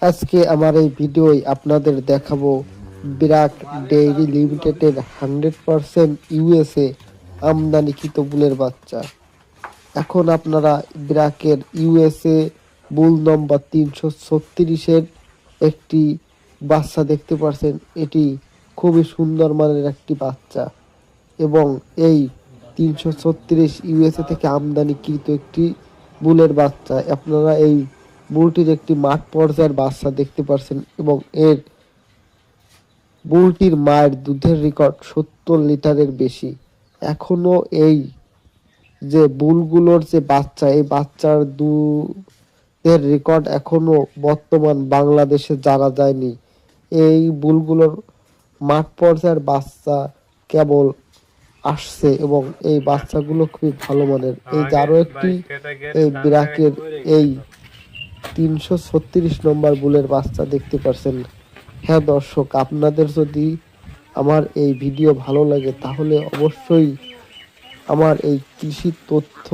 আজকে আমার এই ভিডিওয় আপনাদের দেখাবো ব্র্যাক ডেইরি লিমিটেডের 100% ইউএসএ আমদানিকৃত বুলের বাচ্চা। এখন আপনারা ব্র্যাকের ইউএসএ বুল নম্বর 336-এর একটি বাচ্চা দেখতে পাচ্ছেন। এটি খুবই সুন্দর মানের একটি বাচ্চা এবং এই 336 ইউএসএ থেকে আমদানিকৃত একটি বুলের বাচ্চা। আপনারা এই বুলটির একটি মাঠ পর্যায়ের বাচ্চা দেখতে পাচ্ছেন এবং এর বুলটির মায়ের দুধের রেকর্ড 70 লিটারের বেশি। এখনো এই যে বুলগুলোর যে বাচ্চা, এই বাচ্চার দুধের রেকর্ড এখনো বর্তমান বাংলাদেশে জানা যায়নি। এই বুলগুলোর মাঠ পর্যায়ের বাচ্চা কেবল আসছে এবং এই বাচ্চাগুলো খুবই ভালো মানের। এই যে আরো একটি এই ব্র্যাকের এই 336 নম্বর বুলের বাচ্চা দেখতে পাচ্ছেন। হ্যাঁ দর্শক, আপনাদের যদি আমার এই ভিডিও ভালো লাগে তাহলে অবশ্যই আমার এই কৃষি তথ্য